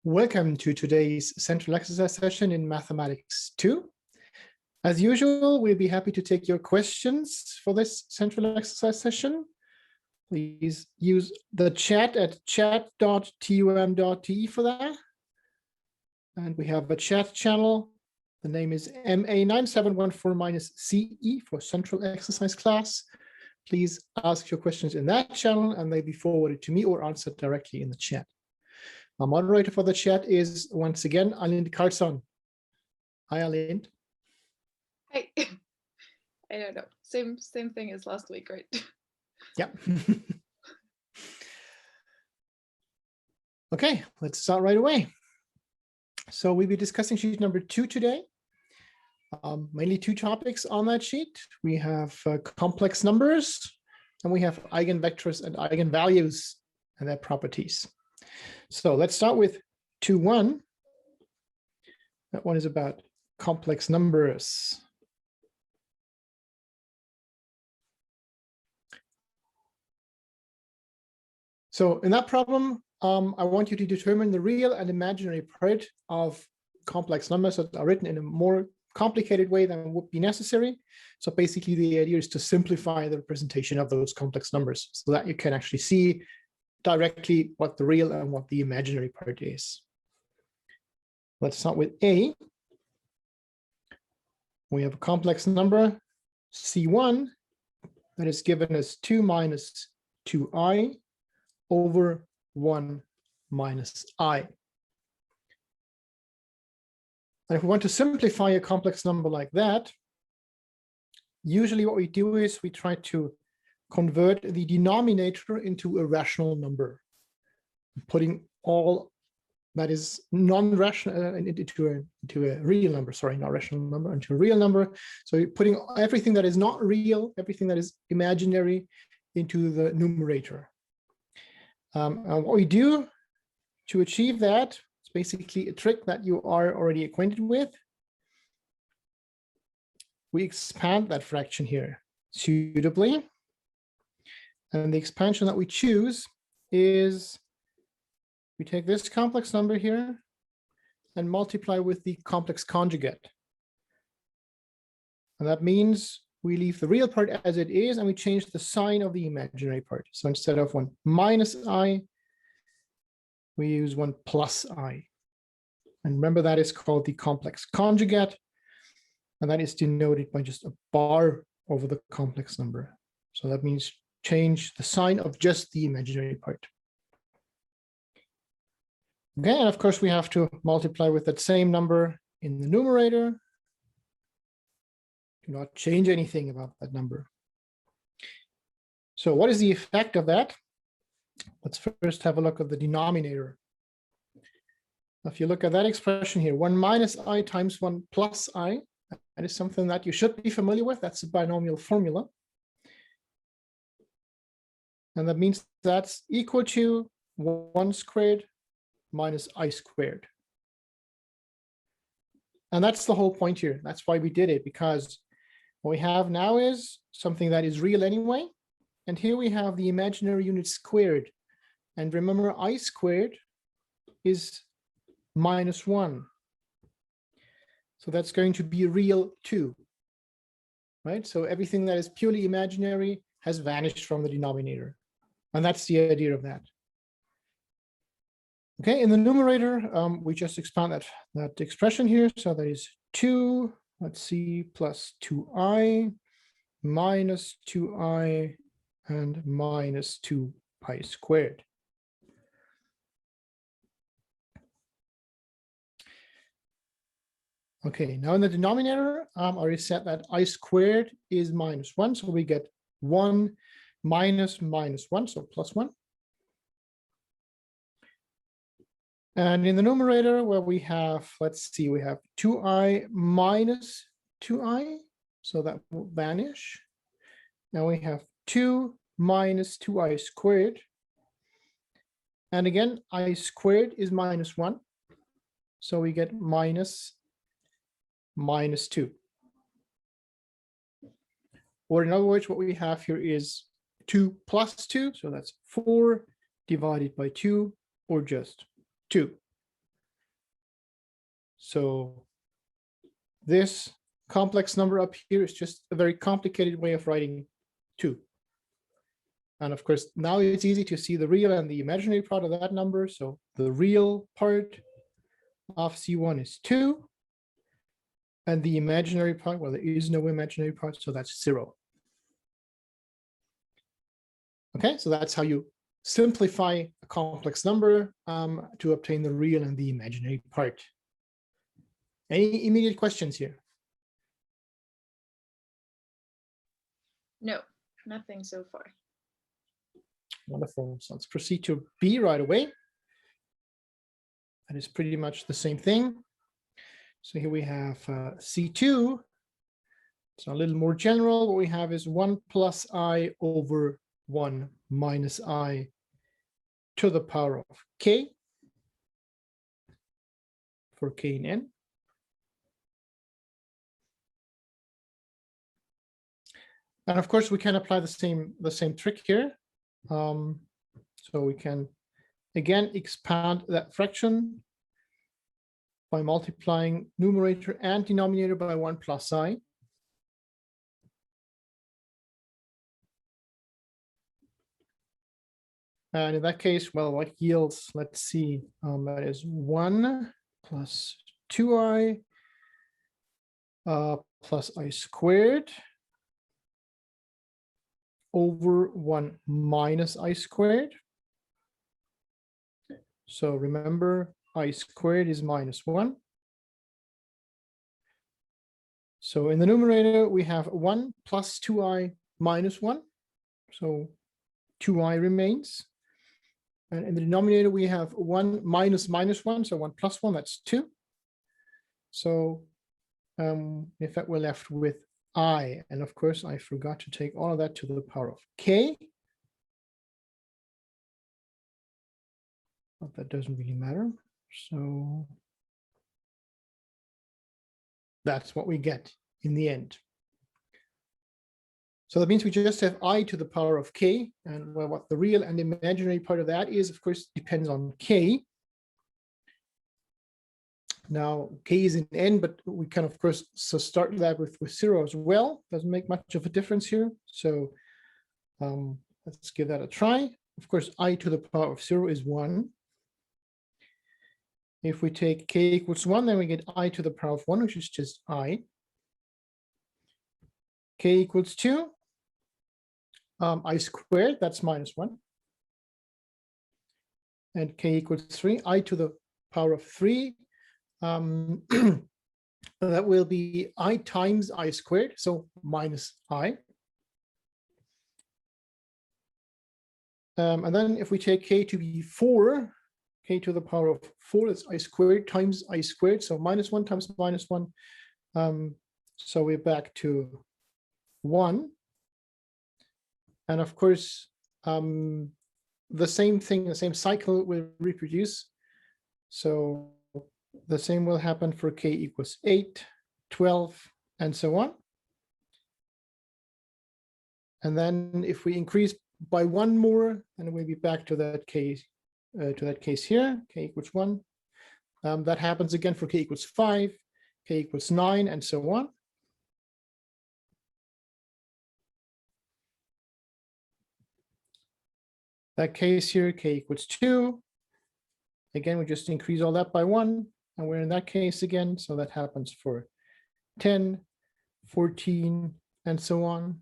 Welcome to today's central exercise session in Mathematics 2. As usual, we'll be happy to take your questions for this central exercise session. Please use the chat at chat.tum.te for that. And we have a chat channel. The name is MA9714-CE for central exercise class. Please ask your questions in that channel and they'll be forwarded to me or answered directly in the chat. Our moderator for the chat is once again Alind Carlson. Hi, Alind. Hey, I don't know. Same thing as last week, right? Yeah. Okay, let's start right away. So we'll be discussing sheet number 2 today. Mainly two topics on that sheet. We have complex numbers, and we have eigenvectors and eigenvalues and their properties. So let's start with 2.1. That one is about complex numbers. So in that problem, I want you to determine the real and imaginary part of complex numbers that are written in a more complicated way than would be necessary. So basically the idea is to simplify the representation of those complex numbers so that you can actually see directly what the real and what the imaginary part is. Let's start with A. We have a complex number, C1, that is given as 2 minus 2i over 1 minus I. And if we want to simplify a complex number like that, usually what we do is we try to convert the denominator into a rational number, putting all that is non-rational into a real number, sorry, not rational number, into a real number. So you're putting everything that is not real, everything that is imaginary into the numerator. And what we do to achieve that is basically a trick that you are already acquainted with. We expand that fraction here suitably. And the expansion that we choose is we take this complex number here and multiply with the complex conjugate. And that means we leave the real part as it is and we change the sign of the imaginary part. So instead of 1 minus I, we use 1 plus I. And remember that is called the complex conjugate. And that is denoted by just a bar over the complex number. So that means change the sign of just the imaginary part. Okay, and of course we have to multiply with that same number in the numerator. Do not change anything about that number. So what is the effect of that? Let's first have a look at the denominator. If you look at that expression here, 1 minus I times 1 plus I, that is something that you should be familiar with. That's a binomial formula. And that means that's equal to 1 squared minus I squared. And that's the whole point here. That's why we did it, because what we have now is something that is real anyway. And here we have the imaginary unit squared. And remember, I squared is minus 1. So that's going to be real too, right? So everything that is purely imaginary has vanished from the denominator. And that's the idea of that. Okay, in the numerator, we just expand that expression here. So that is 2, let's see, plus 2i minus 2i and minus 2pi squared. Okay, now in the denominator, I already said that I squared is minus 1. So we get 1 minus minus 1, so plus 1. And in the numerator, where we have, let's see, we have 2i minus 2i, so that will vanish. Now we have 2 minus 2i squared. And again, I squared is minus 1. So we get minus 2. Or in other words, what we have here is 2 plus 2. So that's 4 divided by 2, or just 2. So this complex number up here is just a very complicated way of writing 2. And of course, now it's easy to see the real and the imaginary part of that number. So the real part of C1 is 2. And the imaginary part, well, there is no imaginary part, so that's 0. Okay, so that's how you simplify a complex number to obtain the real and the imaginary part. Any immediate questions here? No, nothing so far. Wonderful. So let's proceed to B right away. That is pretty much the same thing. So here we have C2. So a little more general. What we have is 1 plus I over 1 minus I to the power of k for k in n. And of course, we can apply the same trick here. So we can again expand that fraction by multiplying numerator and denominator by 1 plus I. And in that case, well, what yields, let's see, that is 1 plus 2i plus I squared over 1 minus I squared. So remember, I squared is minus 1. So in the numerator, we have 1 plus 2i minus 1. So 2i remains. And in the denominator, we have 1 minus minus 1. So 1 plus 1, that's 2. So in fact, we're left with I. And of course, I forgot to take all of that to the power of k. But that doesn't really matter. So that's what we get in the end. So that means we just have I to the power of k. And well, what the real and imaginary part of that is, of course, depends on k. Now, k is in n, but we can, of course, so start that with 0 as well. Doesn't make much of a difference here. So let's give that a try. Of course, I to the power of 0 is 1. If we take k equals 1, then we get I to the power of 1, which is just I. K equals 2. I squared, that's minus 1. And k equals 3, I to the power of 3. That will be I times I squared, so minus I. And then if we take k to be 4, k to the power of 4 is I squared times I squared, so minus 1 times minus 1. So we're back to 1. And of course, the same thing, the same cycle will reproduce. So the same will happen for k equals 8, 12, and so on. And then if we increase by 1 more, then we'll be back to that case here, k equals 1. That happens again for k equals 5, k equals 9, and so on. That case here, k equals 2. Again, we just increase all that by 1, and we're in that case again. So that happens for 10, 14, and so on.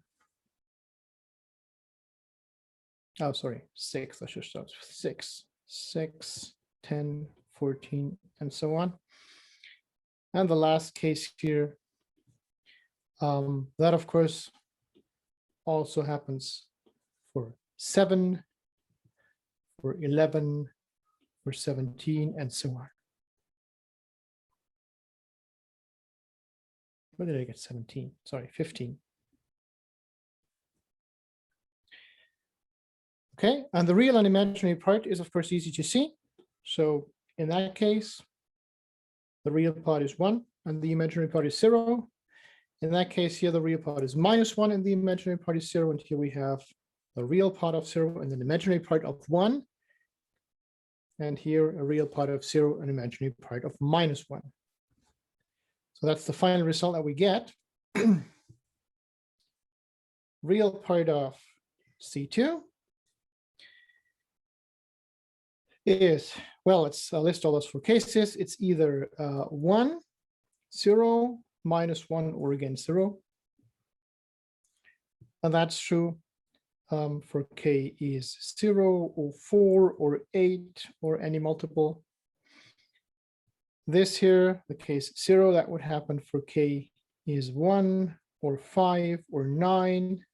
Oh, sorry, 6. I should start with 6, 10, 14, and so on. And the last case here, that of course also happens for 7, for 11, for 17, and so on. Where did I get 17? Sorry, 15. Okay, and the real and imaginary part is, of course, easy to see. So in that case, the real part is 1, and the imaginary part is 0. In that case here, the real part is minus 1, and the imaginary part is 0. And here we have the real part of 0 and an imaginary part of 1. And here, a real part of 0, an imaginary part of minus 1. So that's the final result that we get. Real part of C2 is, well, let's list all those four cases. It's either 1, 0, -1, or again 0. And that's true for k is 0 or 4 or 8 or any multiple. This here, the case 0, that would happen for k is 1 or 5 or 9.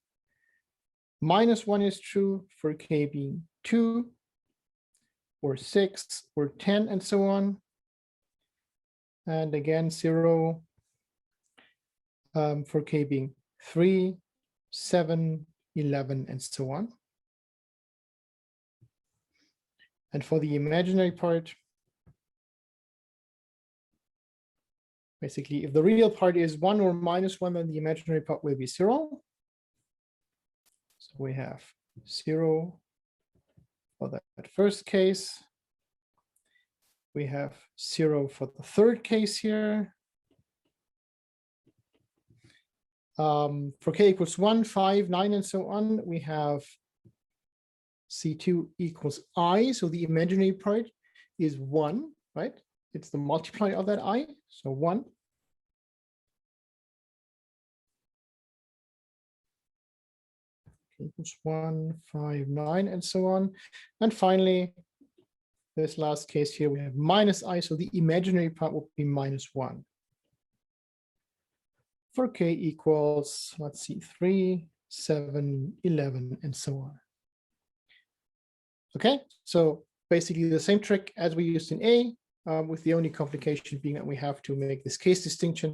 -1 is true for k being 2 or 6 or 10 and so on. And again 0 for k being 3, 7, 11, and so on. And for the imaginary part, basically, if the real part is 1 or -1, then the imaginary part will be 0. So we have 0 for that first case. We have 0 for the third case here. For k equals 1, 5, 9, and so on, we have C2 equals I. So the imaginary part is 1, right? It's the multiplier of that I, so 1. Equals 1, 5, 9, and so on. And finally, this last case here, we have -I, so the imaginary part will be -1. For k equals, let's see, 3, 7, 11, and so on. Okay, so basically the same trick as we used in A, with the only complication being that we have to make this case distinction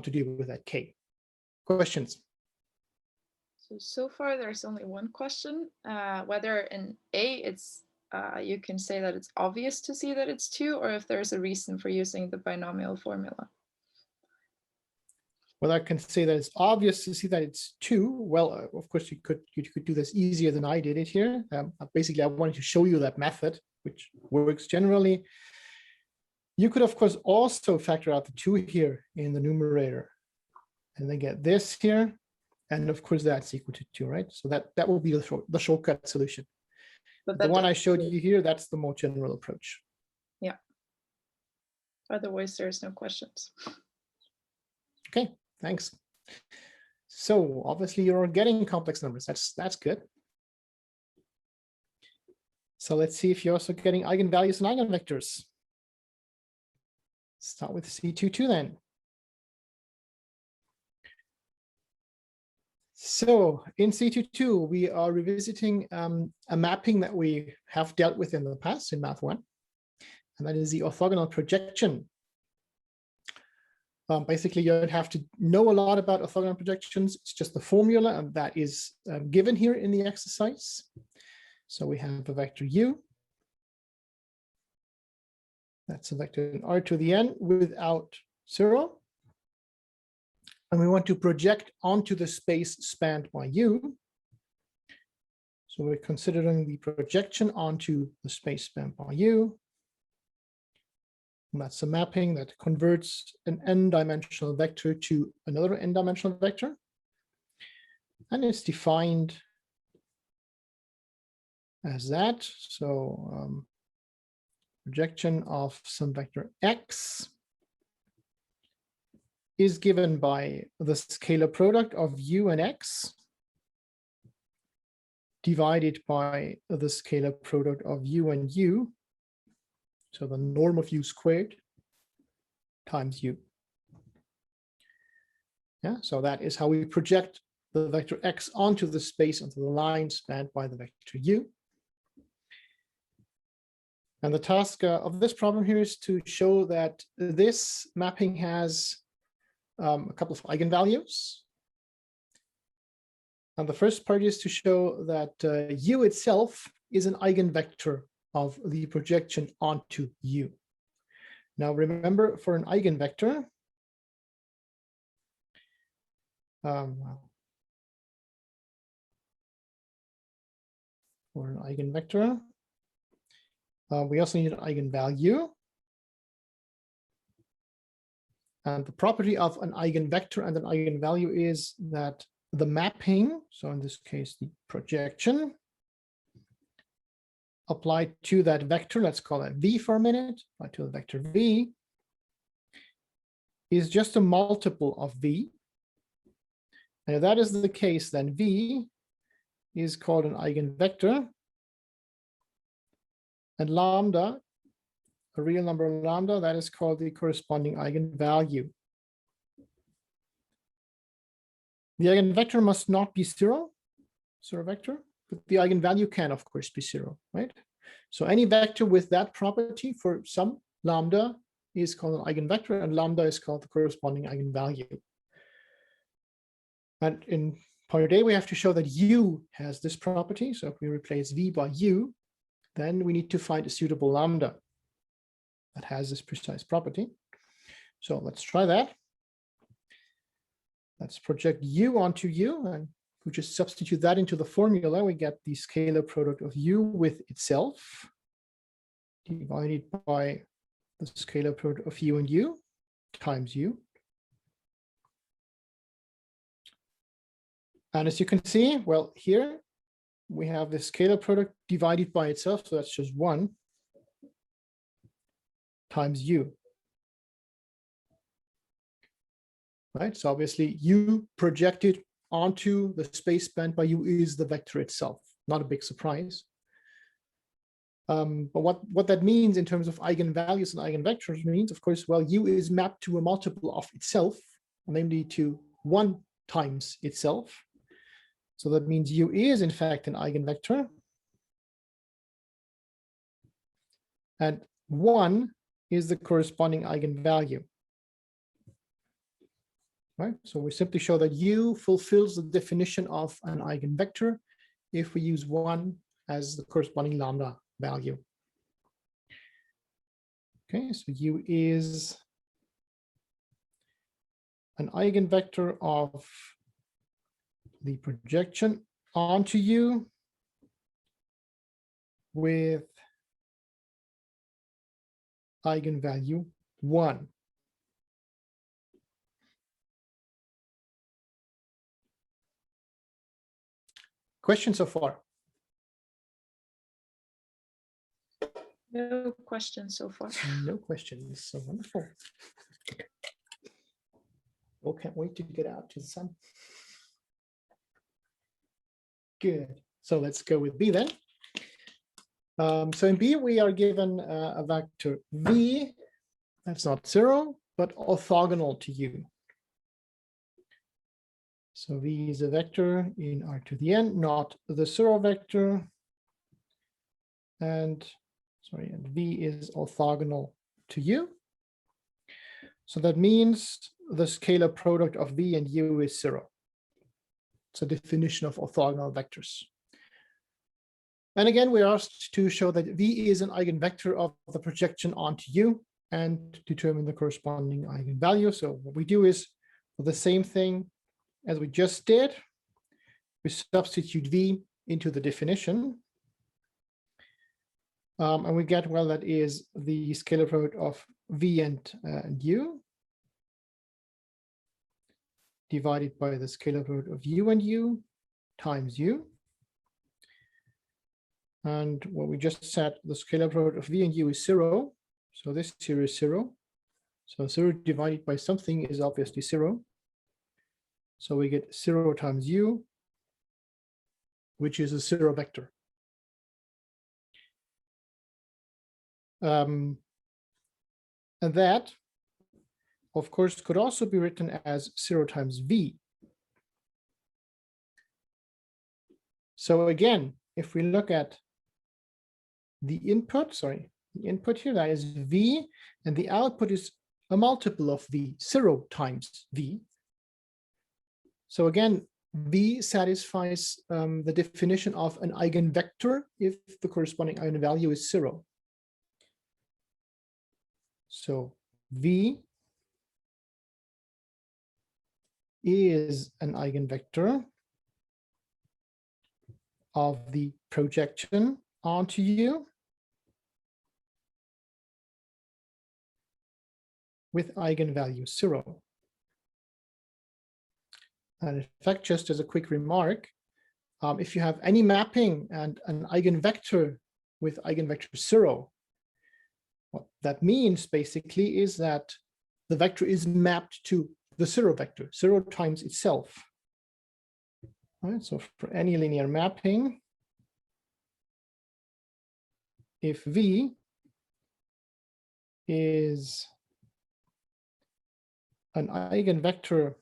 to deal with that k. Questions? So far there's only one question, whether in A it's you can say that it's obvious to see that it's 2, or if there's a reason for using the binomial formula. Well, I can say that it's obvious to see that it's 2. Well, of course, you could do this easier than I did it here. Basically, I wanted to show you that method, which works generally. You could, of course, also factor out the 2 here in the numerator, and then get this here. And of course, that's equal to 2, right? So that will be the shortcut solution. But the one I showed you here, that's the more general approach. Yeah. Otherwise, there's no questions. Okay, thanks. So obviously you're getting complex numbers. That's good. So let's see if you're also getting eigenvalues and eigenvectors. Start with C22 then. So in C22, we are revisiting a mapping that we have dealt with in the past in Math 1, and that is the orthogonal projection. Basically, you don't have to know a lot about orthogonal projections. It's just the formula, and that is given here in the exercise. So we have a vector u. That's a vector in R to the n without 0. And we want to project onto the space spanned by u. So we're considering the projection onto the space spanned by u. And that's a mapping that converts an n-dimensional vector to another n-dimensional vector. And it's defined as that. So projection of some vector x is given by the scalar product of u and x divided by the scalar product of u and u. So the norm of u squared times u. Yeah, so that is how we project the vector x onto the space, onto the line spanned by the vector u. And the task of this problem here is to show that this mapping has a couple of eigenvalues. And the first part is to show that u itself is an eigenvector of the projection onto u. Now remember, for an eigenvector, we also need an eigenvalue. And the property of an eigenvector and an eigenvalue is that the mapping, so in this case, the projection, applied to that vector, let's call it V for a minute, applied to the vector V, is just a multiple of V. And if that is the case, then V is called an eigenvector, and lambda, a real number lambda, that is called the corresponding eigenvalue. The eigenvector must not be zero vector, but the eigenvalue can, of course, be zero, right? So any vector with that property for some lambda is called an eigenvector, and lambda is called the corresponding eigenvalue. And in part A, we have to show that U has this property. So if we replace V by U, then we need to find a suitable lambda that has this precise property. So let's try that. Let's project U onto U, and we just substitute that into the formula. We get the scalar product of U with itself divided by the scalar product of U and U times U. And as you can see, well, here we have the scalar product divided by itself, so that's just 1 times U. Right, so obviously U projected onto the space spanned by U is the vector itself, not a big surprise. But what that means in terms of eigenvalues and eigenvectors means, of course, well, U is mapped to a multiple of itself, namely to 1 times itself. So that means U is, in fact, an eigenvector. And 1 is the corresponding eigenvalue. Right? So we simply show that U fulfills the definition of an eigenvector if we use 1 as the corresponding lambda value. Okay, so U is an eigenvector of the projection onto U with eigenvalue 1. Questions so far? No questions so far. No questions. So wonderful. Well, can't wait to get out to the sun. Good. So let's go with B then. So in B, we are given a vector V that's not 0, but orthogonal to U. So V is a vector in R to the n, not the 0 vector. And V is orthogonal to U. So that means the scalar product of V and U is 0. It's a definition of orthogonal vectors. And again, we're asked to show that V is an eigenvector of the projection onto U and determine the corresponding eigenvalue. So what we do is the same thing as we just did. We substitute V into the definition. And we get, well, that is the scalar product of V and U divided by the scalar product of U and U times U. And what we just said, the scalar product of V and U is 0. So this here is 0. So 0 divided by something is obviously 0. So we get 0 times U, which is a 0 vector. And that, of course, could also be written as 0 times V. So again, if we look at the input, the input here, that is V, and the output is a multiple of V, 0 times V. So again, V satisfies the definition of an eigenvector if the corresponding eigenvalue is 0. So V is an eigenvector of the projection onto U with eigenvalue 0. And in fact, just as a quick remark, if you have any mapping and an eigenvector with eigenvector 0, what that means basically is that the vector is mapped to the 0 vector, 0 times itself. All right, so for any linear mapping, if V is an eigenvector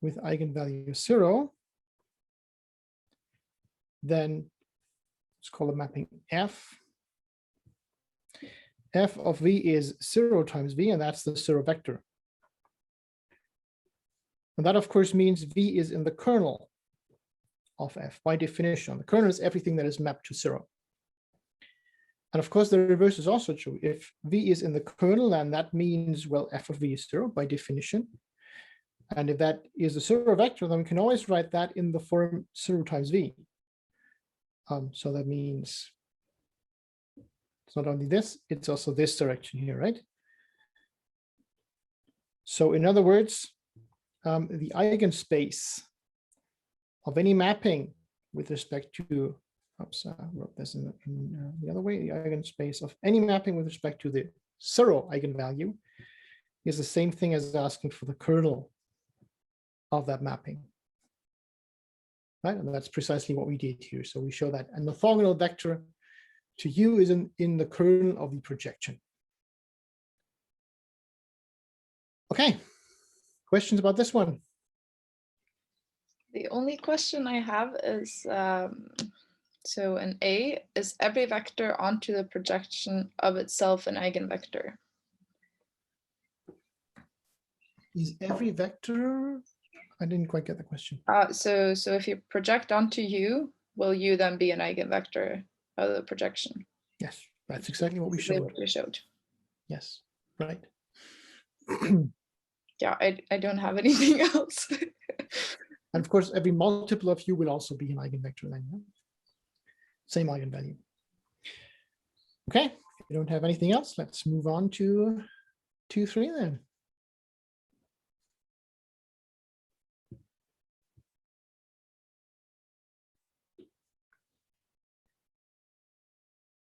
with eigenvalue 0, then let's call the mapping F. F of V is 0 times V, and that's the 0 vector. And that, of course, means V is in the kernel of F by definition. The kernel is everything that is mapped to 0. And of course, the reverse is also true. If V is in the kernel, then that means, well, F of V is 0 by definition. And if that is a 0 vector, then we can always write that in the form 0 times V. So that means it's not only this, it's also this direction here, right? So in other words, the eigenspace of any mapping with respect to, oops, I wrote this in the other way, the eigenspace of any mapping with respect to the 0 eigenvalue is the same thing as asking for the kernel of that mapping. Right? And that's precisely what we did here. So we show that an orthogonal vector to U is in the kernel of the projection. Okay, questions about this one? The only question I have is, so in A, is every vector onto the projection of itself an eigenvector? Is every vector? I didn't quite get the question. So if you project onto U, will U then be an eigenvector of the projection? Yes, that's exactly what we showed. What we showed. Yes, right. Yeah, I don't have anything else. And of course, every multiple of U will also be an eigenvector then. Yeah? Same eigenvalue. Okay, if you don't have anything else, let's move on to 2-3 then.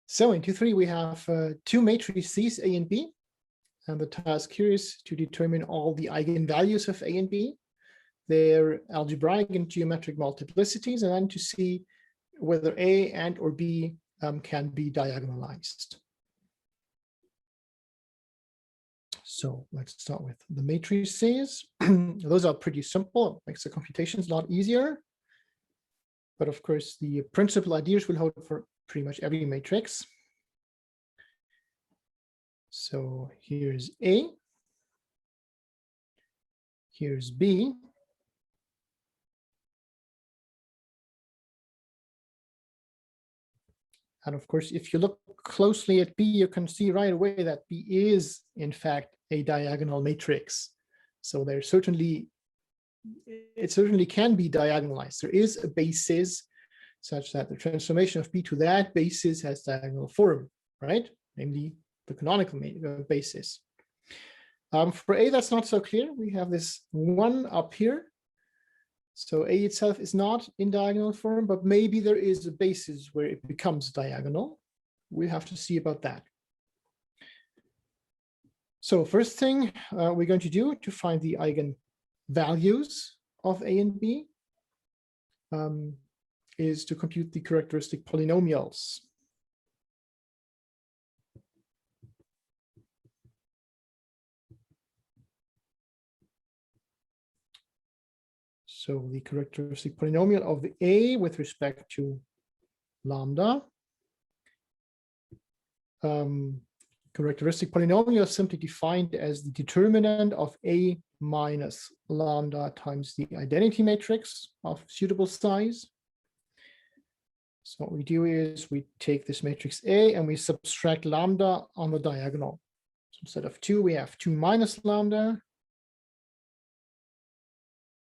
So in 2-3, we have two matrices A and B, and the task here is to determine all the eigenvalues of A and B, their algebraic and geometric multiplicities, and then to see whether A and or B can be diagonalized. So let's start with the matrices. Those are pretty simple, it makes the computations a lot easier. But of course, the principal ideas will hold for pretty much every matrix. So here's A, here's B, and of course, if you look closely at B, you can see right away that B is, in fact, a diagonal matrix. So it certainly can be diagonalized. There is a basis such that the transformation of B to that basis has diagonal form, right? Namely, the canonical basis. For A, that's not so clear. We have this 1 up here. So A itself is not in diagonal form, but maybe there is a basis where it becomes diagonal. We have to see about that. So first thing we're going to do to find the eigenvalues of A and B is to compute the characteristic polynomials. So the characteristic polynomial of the A with respect to lambda. Characteristic polynomial is simply defined as the determinant of A minus lambda times the identity matrix of suitable size. So what we do is we take this matrix A and we subtract lambda on the diagonal. So instead of 2, we have 2 minus lambda.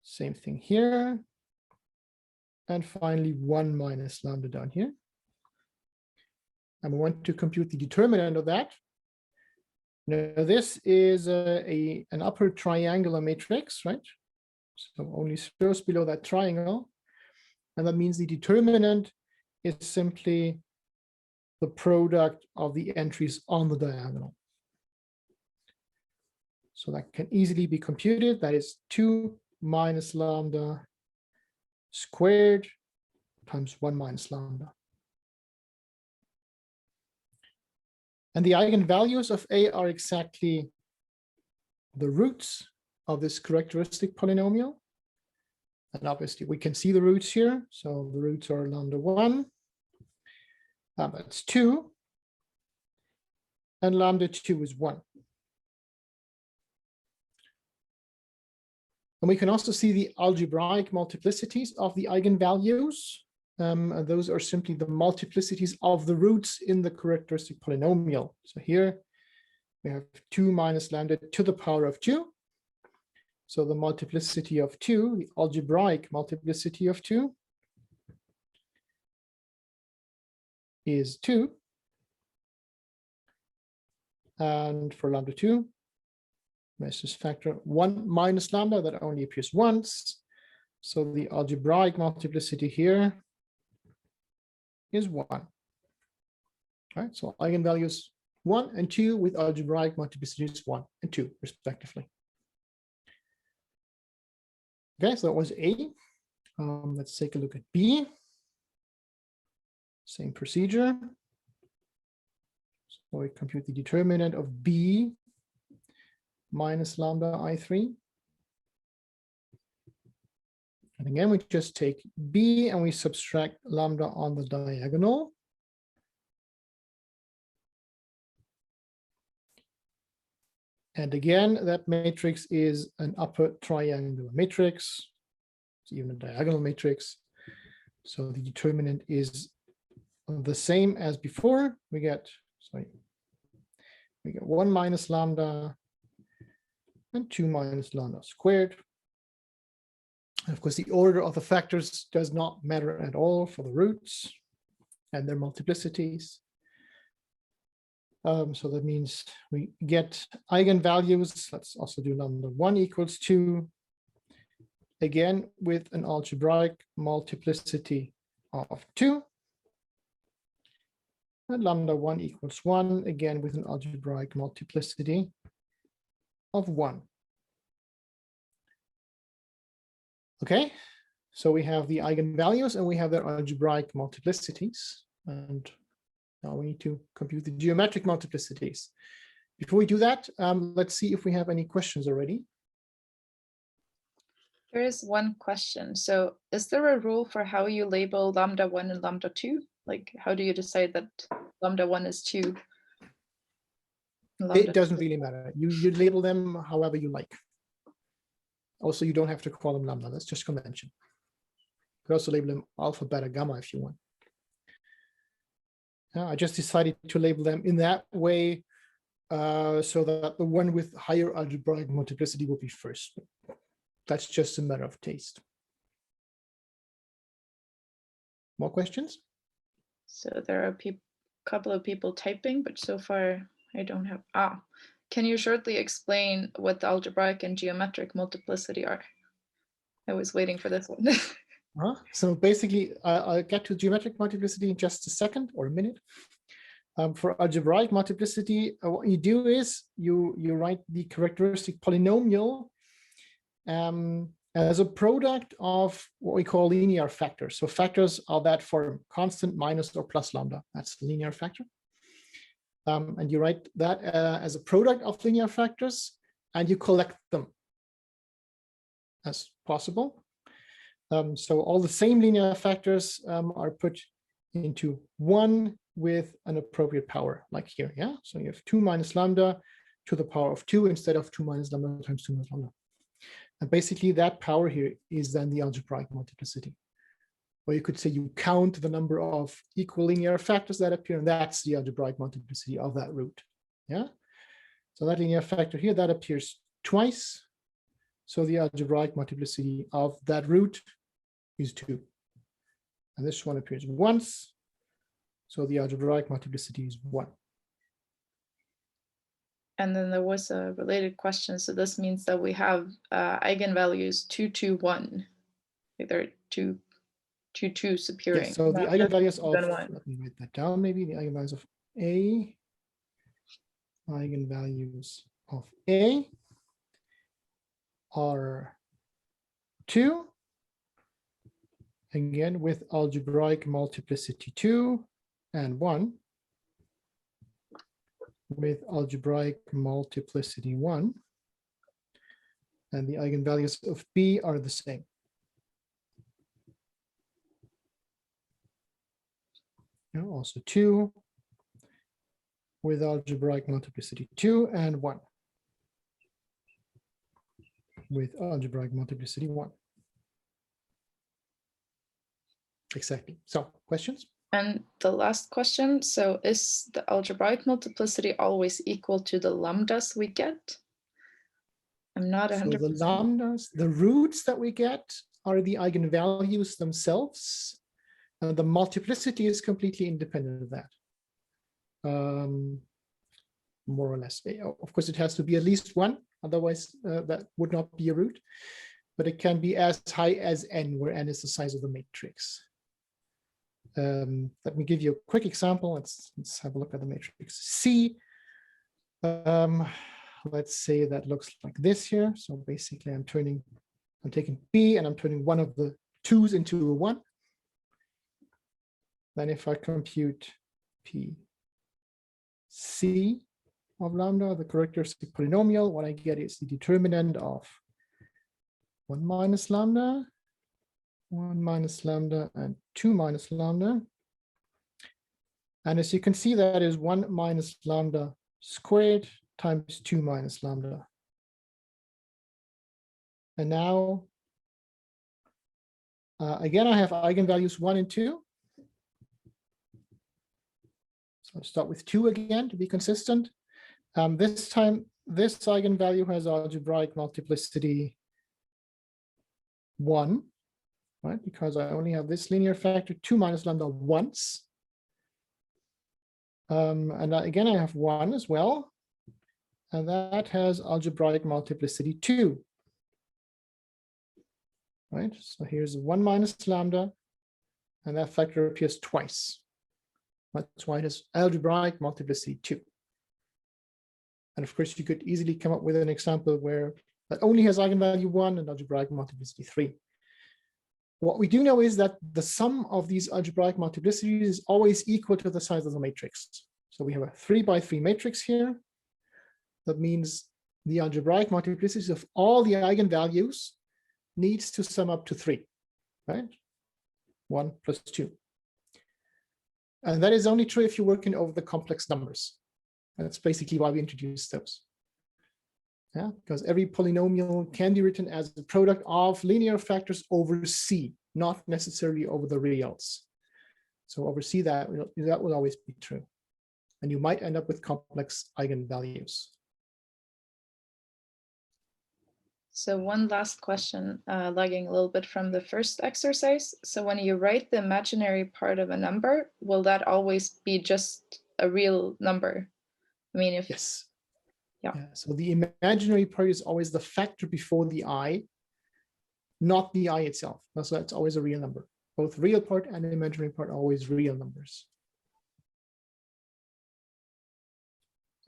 Same thing here. And finally, 1 minus lambda down here. and we want to compute the determinant of that. Now, this is an upper triangular matrix, right? So only zeros below that triangle. And that means the determinant is simply the product of the entries on the diagonal. So that can easily be computed. That is 2 minus lambda squared times 1 minus lambda. And the eigenvalues of A are exactly the roots of this characteristic polynomial. And obviously we can see the roots here. So the roots are lambda 1, that's 2, and lambda 2 is 1. And we can also see the algebraic multiplicities of the eigenvalues. And those are simply the multiplicities of the roots in the characteristic polynomial. So here we have 2 minus lambda to the power of 2. So the multiplicity of 2, the algebraic multiplicity of 2 is 2. And for lambda 2, let's just factor 1 minus lambda, that only appears once. So the algebraic multiplicity here is 1. Right, so eigenvalues 1 and 2 with algebraic multiplicities 1 and 2 respectively. Okay, so that was A. Let's take a look at B. Same procedure. So we compute the determinant of B minus lambda I3. And again, we just take B and we subtract lambda on the diagonal. And again, that matrix is an upper triangular matrix. It's even a diagonal matrix. So the determinant is the same as before. We get 1 minus lambda and 2 minus lambda squared. And of course, the order of the factors does not matter at all for the roots and their multiplicities. So that means we get eigenvalues. Let's also do lambda 1 equals 2. Again, with an algebraic multiplicity of 2. And lambda 1 equals 1, again with an algebraic multiplicity of 1. Okay, so we have the eigenvalues and we have their algebraic multiplicities. And now we need to compute the geometric multiplicities. Before we do that, let's see if we have any questions already. There is one question. So is there a rule for how you label lambda 1 and lambda 2? Like, how do you decide that lambda 1 is 2? It doesn't really matter. You label them however you like. Also, you don't have to call them lambda. That's just convention. You could also label them alpha, beta, gamma if you want. I just decided to label them in that way so that the one with higher algebraic multiplicity will be first. That's just a matter of taste. More questions? So there are a couple of people typing, but so far I don't have. Can you shortly explain what the algebraic and geometric multiplicity are? I was waiting for this one. So basically, I'll get to geometric multiplicity in just a second or a minute. For algebraic multiplicity, what you do is you write the characteristic polynomial as a product of what we call linear factors. So factors are that form, constant, minus, or plus lambda. That's a linear factor. And you write that as a product of linear factors, and you collect them as possible. So all the same linear factors are put into one with an appropriate power, like here. Yeah. So you have 2 minus lambda to the power of 2 instead of 2 minus lambda times 2 minus lambda. And basically that power here is then the algebraic multiplicity. Or you could say you count the number of equal linear factors that appear, and that's the algebraic multiplicity of that root. Yeah. So that linear factor here, that appears twice. So the algebraic multiplicity of that root is 2. And this one appears once. So the algebraic multiplicity is 1. And then there was a related question. So this means that we have eigenvalues 2, 2, 1. Like there are two twos appearing. Yes, so the eigenvalues of, one. let me write that down maybe, the eigenvalues of A, eigenvalues of A are 2, again with algebraic multiplicity 2 and 1, with algebraic multiplicity 1, and the eigenvalues of B are the same. Yeah, also 2 with algebraic multiplicity 2 and 1 with algebraic multiplicity 1. Exactly. So questions? And the last question, so is the algebraic multiplicity always equal to the lambdas we get? I'm not 100%. So the lambdas, the roots that we get are the eigenvalues themselves. And the multiplicity is completely independent of that. More or less. Of course, it has to be at least 1, otherwise that would not be a root. But it can be as high as n, where n is the size of the matrix. Let me give you a quick example. Let's have a look at the matrix C. Let's say that looks like this here. So basically, I'm taking B and I'm turning one of the 2's into a 1. Then if I compute P C of lambda, the characteristic polynomial, what I get is the determinant of 1 minus lambda, 1 minus lambda, and 2 minus lambda. And as you can see, that is 1 minus lambda squared times 2 minus lambda. And now, again, I have eigenvalues 1 and 2. So I'll start with 2 again to be consistent. This time, this eigenvalue has algebraic multiplicity 1, right? Because I only have this linear factor 2 minus lambda once. And again, I have 1 as well. And that has algebraic multiplicity 2. Right? So here's 1 minus lambda, and that factor appears twice. That's why it has algebraic multiplicity 2. And of course, you could easily come up with an example where that only has eigenvalue 1 and algebraic multiplicity 3. What we do know is that the sum of these algebraic multiplicities is always equal to the size of the matrix. So we have a 3 by 3 matrix here. That means the algebraic multiplicities of all the eigenvalues needs to sum up to 3, right? 1 plus 2. And that is only true if you're working over the complex numbers. That's basically why we introduced those. Yeah, because every polynomial can be written as the product of linear factors over C, not necessarily over the reals. So over C, that will always be true. And you might end up with complex eigenvalues. So one last question, lagging a little bit from the first exercise. So when you write the imaginary part of a number, will that always be just a real number? I mean, if yes. Yeah. So the imaginary part is always the factor before the I, not the I itself. So that's always a real number. Both real part and imaginary part are always real numbers.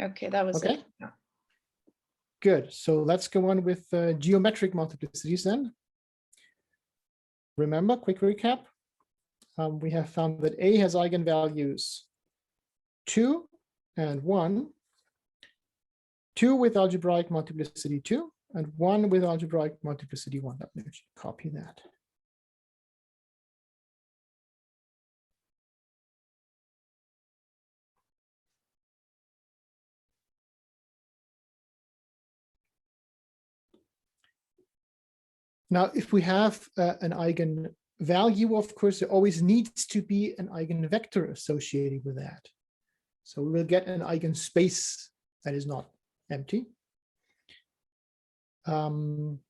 Okay, that was okay. it. Yeah. Good. So let's go on with geometric multiplicities then. Remember, quick recap. We have found that A has eigenvalues 2 and 1. 2 with algebraic multiplicity 2 and 1 with algebraic multiplicity 1. Let me copy that. Now, if we have an eigenvalue, of course, there always needs to be an eigenvector associated with that. So we will get an eigenspace that is not empty. And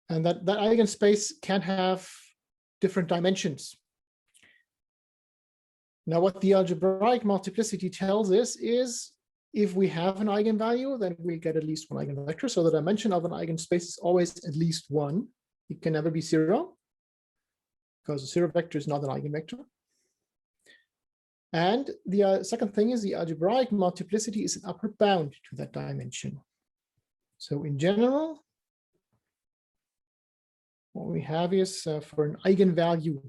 that eigenspace can have different dimensions. Now, what the algebraic multiplicity tells us is if we have an eigenvalue, then we get at least one eigenvector. So the dimension of an eigenspace is always at least one. It can never be zero, because a zero vector is not an eigenvector. And the second thing is the algebraic multiplicity is an upper bound to that dimension. So in general, what we have is for an eigenvalue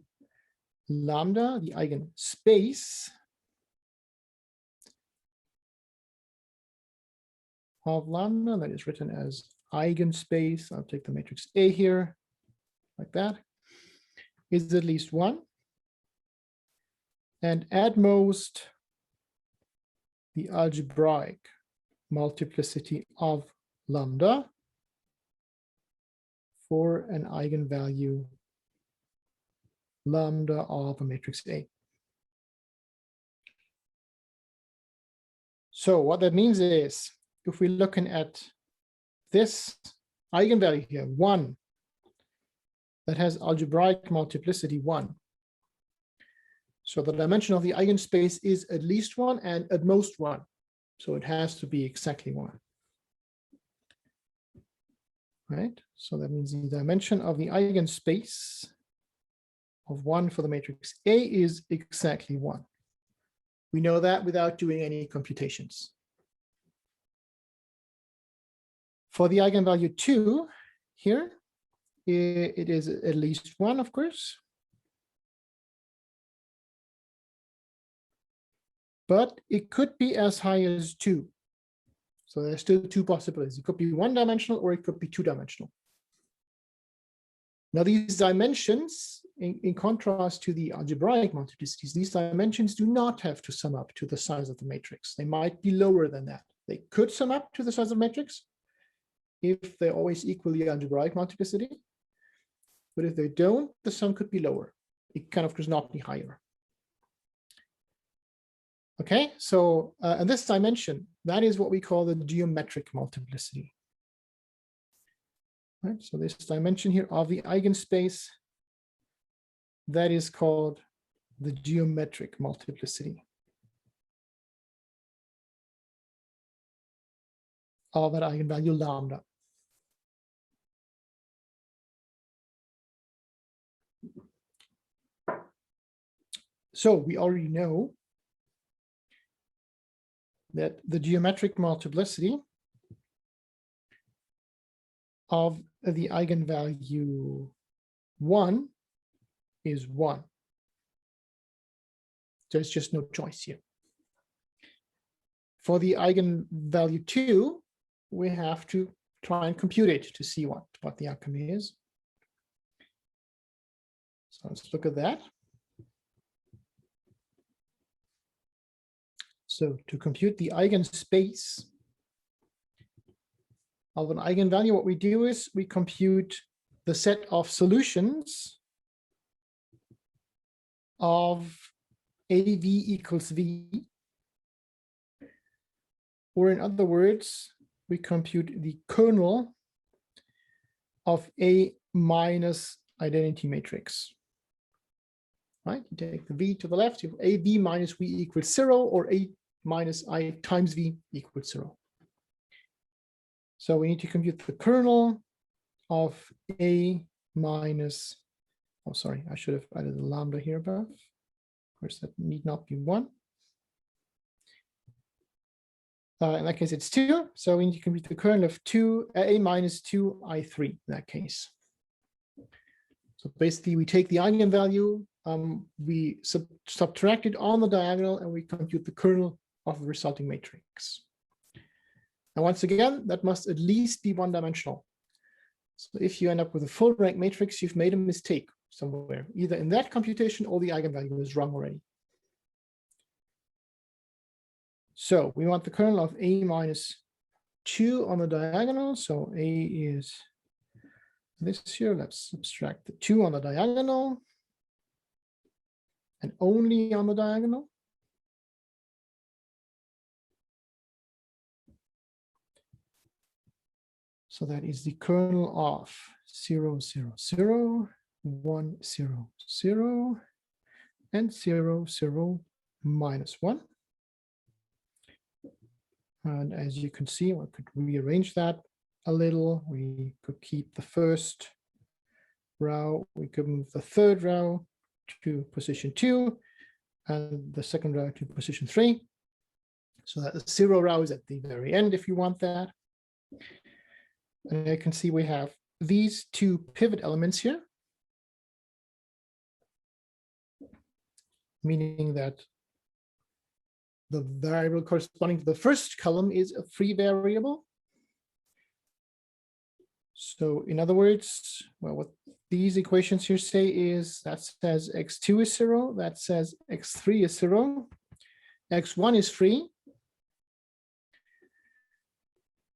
lambda, the eigenspace of lambda, that is written as eigenspace. I'll take the matrix A here, like that, is at least one. And at most, the algebraic multiplicity of lambda for an eigenvalue lambda of a matrix A. So what that means is, if we're looking at this eigenvalue here, 1, that has algebraic multiplicity 1. So the dimension of the eigenspace is at least 1 and at most 1. So it has to be exactly 1. Right? So that means the dimension of the eigenspace of 1 for the matrix A is exactly 1. We know that without doing any computations. For the eigenvalue 2 here, it is at least 1, of course. But it could be as high as 2. So there's still 2 possibilities. It could be 1-dimensional or it could be 2-dimensional. Now these dimensions, in contrast to the algebraic multiplicities, these dimensions do not have to sum up to the size of the matrix. They might be lower than that. They could sum up to the size of the matrix if they always equal the algebraic multiplicity. But if they don't, the sum could be lower. It can, of course, not be higher. Okay, so and this dimension, that is what we call the geometric multiplicity. Right, so this dimension here of the eigenspace, that is called the geometric multiplicity of that eigenvalue lambda. So we already know that the geometric multiplicity of the eigenvalue 1 is 1. There's just no choice here. For the eigenvalue 2, we have to try and compute it to see what the outcome is. So let's look at that. So to compute the eigenspace of an eigenvalue, what we do is we compute the set of solutions of AV equals V, or in other words, we compute the kernel of A minus identity matrix. Right? You take the V to the left, you have AV minus V equals 0, or A minus I times V equals 0. So we need to compute the kernel of A minus, oh, sorry, I should have added a lambda here above. Of course, that need not be 1. In that case, it's 2. So we need to compute the kernel of A minus 2I3 in that case. So basically, we take the eigenvalue, we subtract it on the diagonal, and we compute the kernel of the resulting matrix. And once again, that must at least be 1-dimensional. So if you end up with a full rank matrix, you've made a mistake somewhere, either in that computation or the eigenvalue is wrong already. So we want the kernel of A minus 2 on the diagonal. So A is this here. Let's subtract the 2 on the diagonal and only on the diagonal. So that is the kernel of 0, 0, 0, 1, 0, 0, and 0, 0, minus 1. And as you can see, we could rearrange that a little. We could keep the first row. We could move the third row to position 2 and the second row to position 3. So that the 0 row is at the very end if you want that. And you can see we have these two pivot elements here, meaning that the variable corresponding to the first column is a free variable. So in other words, well, what these equations here say is that says x2 is 0, that says x3 is 0, x1 is free.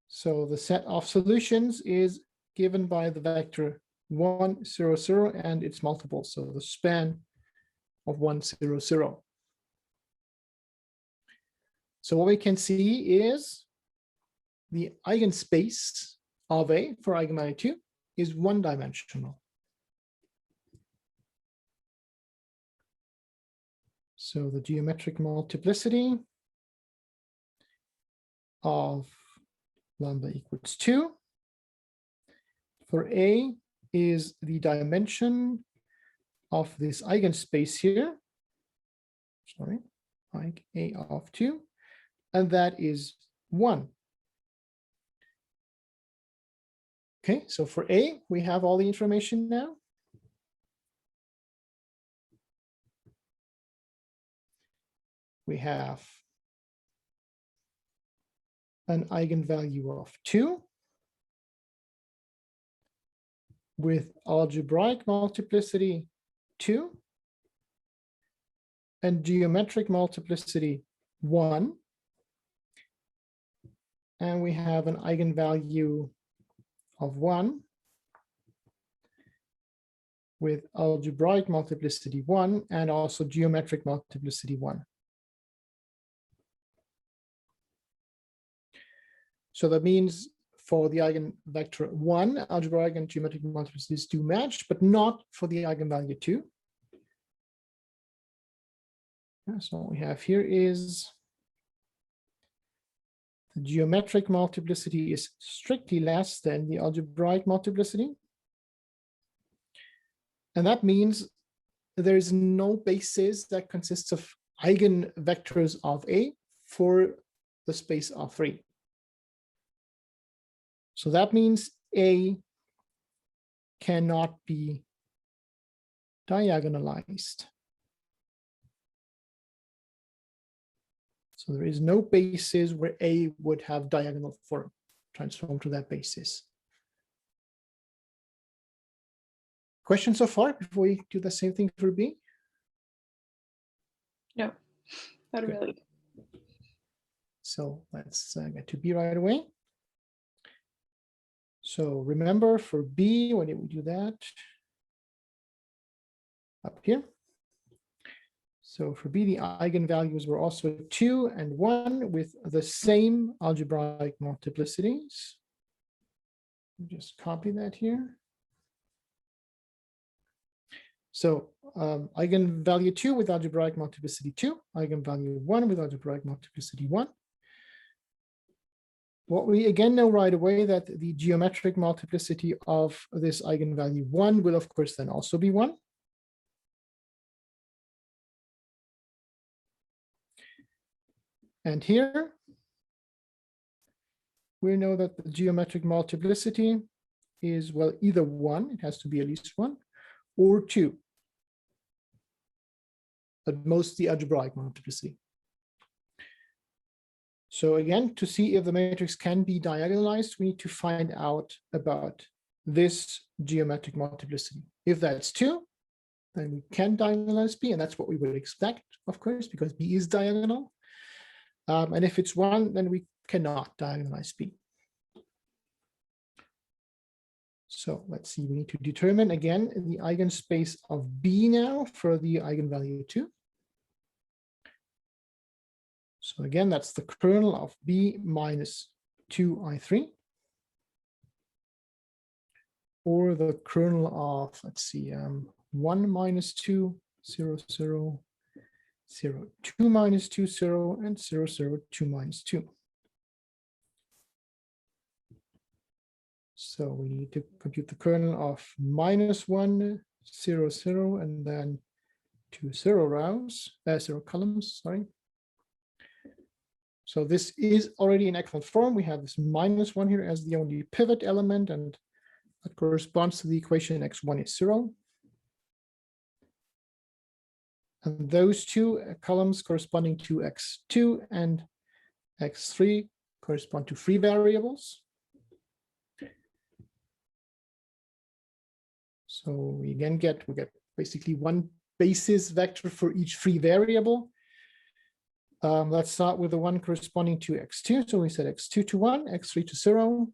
So the set of solutions is given by the vector 1, 0, 0 and its multiple. So the span of 1, 0, 0. So what we can see is the eigenspace of A for eigenvalue 2 is one-dimensional. So the geometric multiplicity of lambda equals 2 for A is the dimension of this eigenspace here. Sorry, like A of 2, and that is 1. Okay, so for A, we have all the information now. We have an eigenvalue of 2 with algebraic multiplicity 2 and geometric multiplicity 1. And we have an eigenvalue of 1 with algebraic multiplicity 1 and also geometric multiplicity 1. So that means for the eigenvector 1, algebraic and geometric multiplicities do match, but not for the eigenvalue 2. So what we have here is the geometric multiplicity is strictly less than the algebraic multiplicity. And that means there is no basis that consists of eigenvectors of A for the space of 3. So that means A cannot be diagonalized. So there is no basis where A would have diagonal form transformed to that basis. Questions so far before we do the same thing for B? No, not Good. really. So let's get to B right away. So remember for B, when did we do that? Up here. So for B, the eigenvalues were also 2 and 1 with the same algebraic multiplicities. Just copy that here. So eigenvalue 2 with algebraic multiplicity 2, eigenvalue 1 with algebraic multiplicity 1. What we again know right away that the geometric multiplicity of this eigenvalue 1 will of course then also be 1. And here we know that the geometric multiplicity is, well, either 1, it has to be at least 1, or 2. At most the algebraic multiplicity. So again, to see if the matrix can be diagonalized, we need to find out about this geometric multiplicity. If that's 2, then we can diagonalize B, and that's what we would expect, of course, because B is diagonal. And if it's 1, then we cannot diagonalize B. So let's see, we need to determine again the eigenspace of B now for the eigenvalue 2. So again, that's the kernel of B minus 2i3, or the kernel of, let's see, 1 minus 2, 0, 0, 0, 2 minus 2, 0, and 0, 0, 2 minus 2. So we need to compute the kernel of -1, 0, 0, and then 2 0 rows, 0 columns, sorry. So this is already in excellent form. We have this -1 here as the only pivot element, and that corresponds to the equation x1 is 0. And those two columns corresponding to x2 and x3 correspond to free variables. So we again get basically one basis vector for each free variable. Let's start with the one corresponding to x2. So we said x2 to 1, x3 to 0,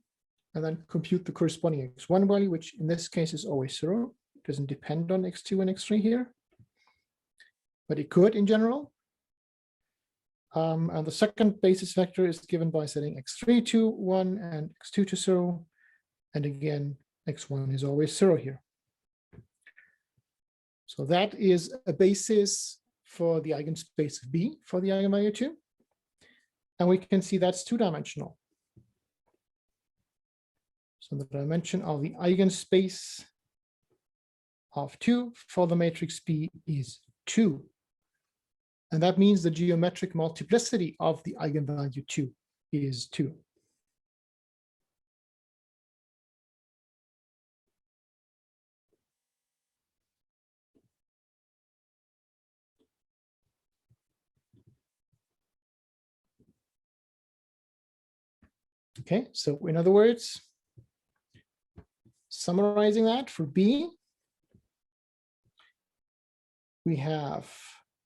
and then compute the corresponding x1 value, which in this case is always 0. It doesn't depend on x2 and x3 here, but it could in general. And the second basis vector is given by setting x3 to 1 and x2 to 0. And again, x1 is always 0 here. So that is a basis for the eigenspace of B for the eigenvalue 2. And we can see that's two-dimensional. So the dimension of the eigenspace of 2 for the matrix B is 2. And that means the geometric multiplicity of the eigenvalue 2 is 2. Okay, so in other words, summarizing that for B, we have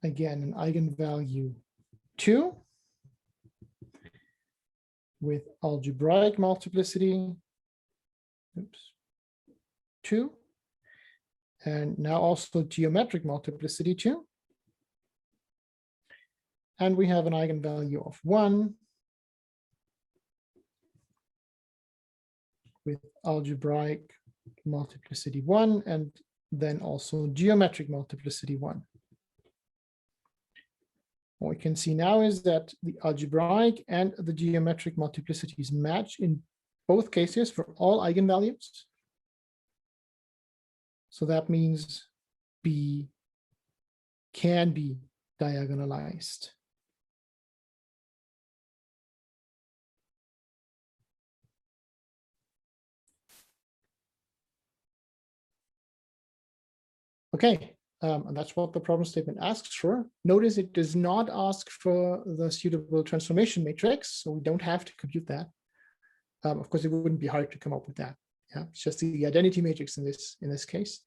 again an eigenvalue 2 with algebraic multiplicity, 2, and now also geometric multiplicity 2. And we have an eigenvalue of 1 with algebraic multiplicity 1, and then also geometric multiplicity 1. What we can see now is that the algebraic and the geometric multiplicities match in both cases for all eigenvalues. So that means B can be diagonalized. Okay, and that's what the problem statement asks for. Notice it does not ask for the suitable transformation matrix, so we don't have to compute that. Of course, it wouldn't be hard to come up with that. Yeah, it's just the identity matrix in this case.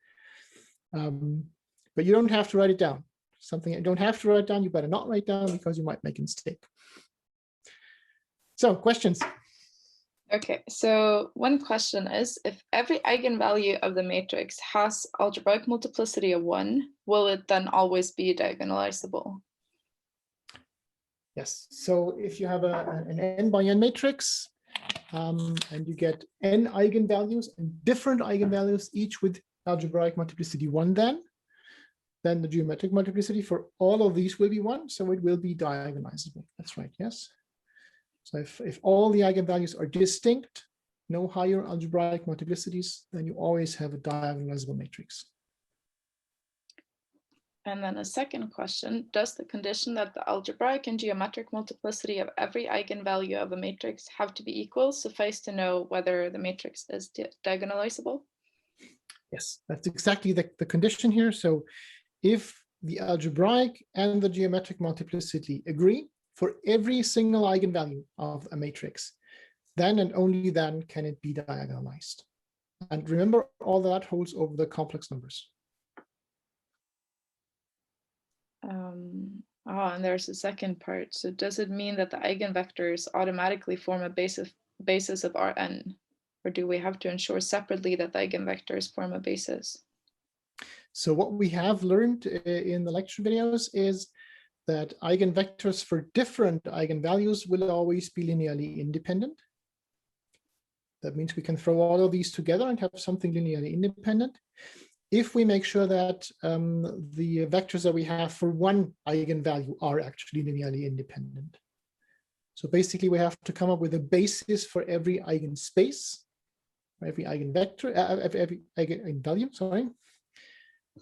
But you don't have to write it down. Something you don't have to write down, you better not write down because you might make a mistake. So, questions? Okay, so one question is, if every eigenvalue of the matrix has algebraic multiplicity of 1, will it then always be diagonalizable? Yes, so if you have an n by n matrix, and you get n eigenvalues and different eigenvalues, each with algebraic multiplicity 1, then the geometric multiplicity for all of these will be 1, so it will be diagonalizable. That's right, yes. So if all the eigenvalues are distinct, no higher algebraic multiplicities, then you always have a diagonalizable matrix. And then a second question, does the condition that the algebraic and geometric multiplicity of every eigenvalue of a matrix have to be equal suffice to know whether the matrix is diagonalizable? Yes, that's exactly the condition here. So if the algebraic and the geometric multiplicity agree for every single eigenvalue of a matrix, then and only then can it be diagonalized. And remember, all that holds over the complex numbers. And there's a second part. So does it mean that the eigenvectors automatically form a basis of Rn? Or do we have to ensure separately that the eigenvectors form a basis? So what we have learned in the lecture videos is that eigenvectors for different eigenvalues will always be linearly independent. That means we can throw all of these together and have something linearly independent. if we make sure that the vectors that we have for one eigenvalue are actually linearly independent. So basically, we have to come up with a basis for every eigenspace, for every eigenvector, every eigenvalue, sorry.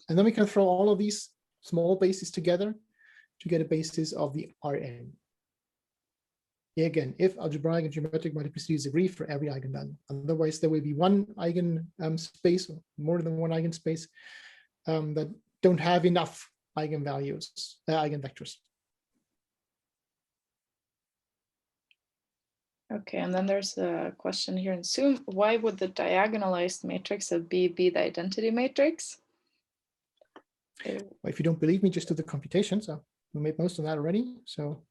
And then we can throw all of these small bases together to get a basis of the Rn. Again, if algebraic and geometric multiplicities agree for every eigenvalue. Otherwise, there will be one eigenspace, or more than one eigenspace, that don't have enough eigenvalues, eigenvectors. Okay, and then there's a question here in Zoom. Why would the diagonalized matrix of B be the identity matrix? Well, if you don't believe me, just do the computation. So we made most of that already. So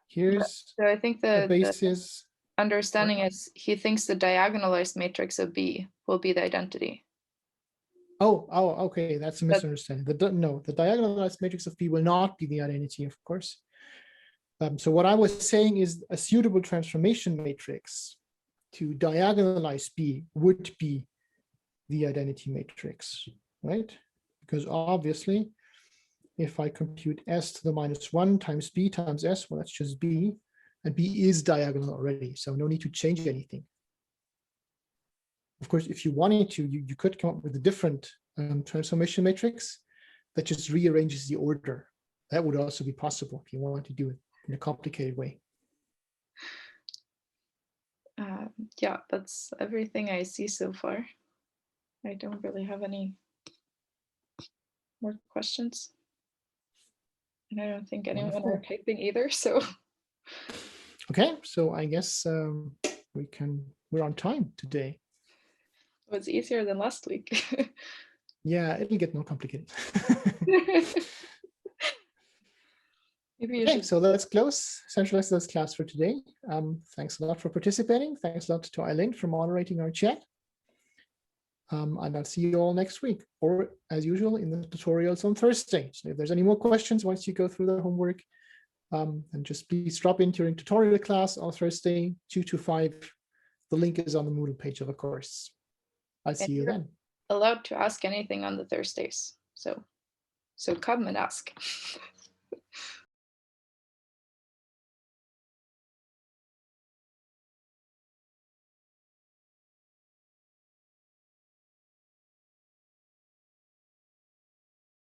here's so I think the basis. The understanding is he thinks the diagonalized matrix of B will be the identity. Oh, okay, that's a misunderstanding. No, the diagonalized matrix of B will not be the identity, of course. So what I was saying is a suitable transformation matrix to diagonalize B would be the identity matrix, right? Because obviously, if I compute S to the -1 times B times S, well, that's just B, and B is diagonal already, so no need to change anything. Of course, if you wanted to, you could come up with a different transformation matrix that just rearranges the order. That would also be possible if you wanted to do it in a complicated way. Yeah, that's everything I see so far. I don't really have any more questions. And I don't think anyone are typing either, so. Okay, so I guess we're on time today. It was easier than last week. Yeah, it'll get more complicated. Maybe you okay, should... so let's close Centralized This class for today. Thanks a lot for participating. Thanks a lot to Eileen for moderating our chat. And I'll see you all next week, or as usual in the tutorials on Thursday. So if there's any more questions once you go through the homework, and just please drop into your tutorial class on Thursday, 2 to 5. The link is on the Moodle page of the course. I'll see you then. Allowed to ask anything on the Thursdays, so come and ask.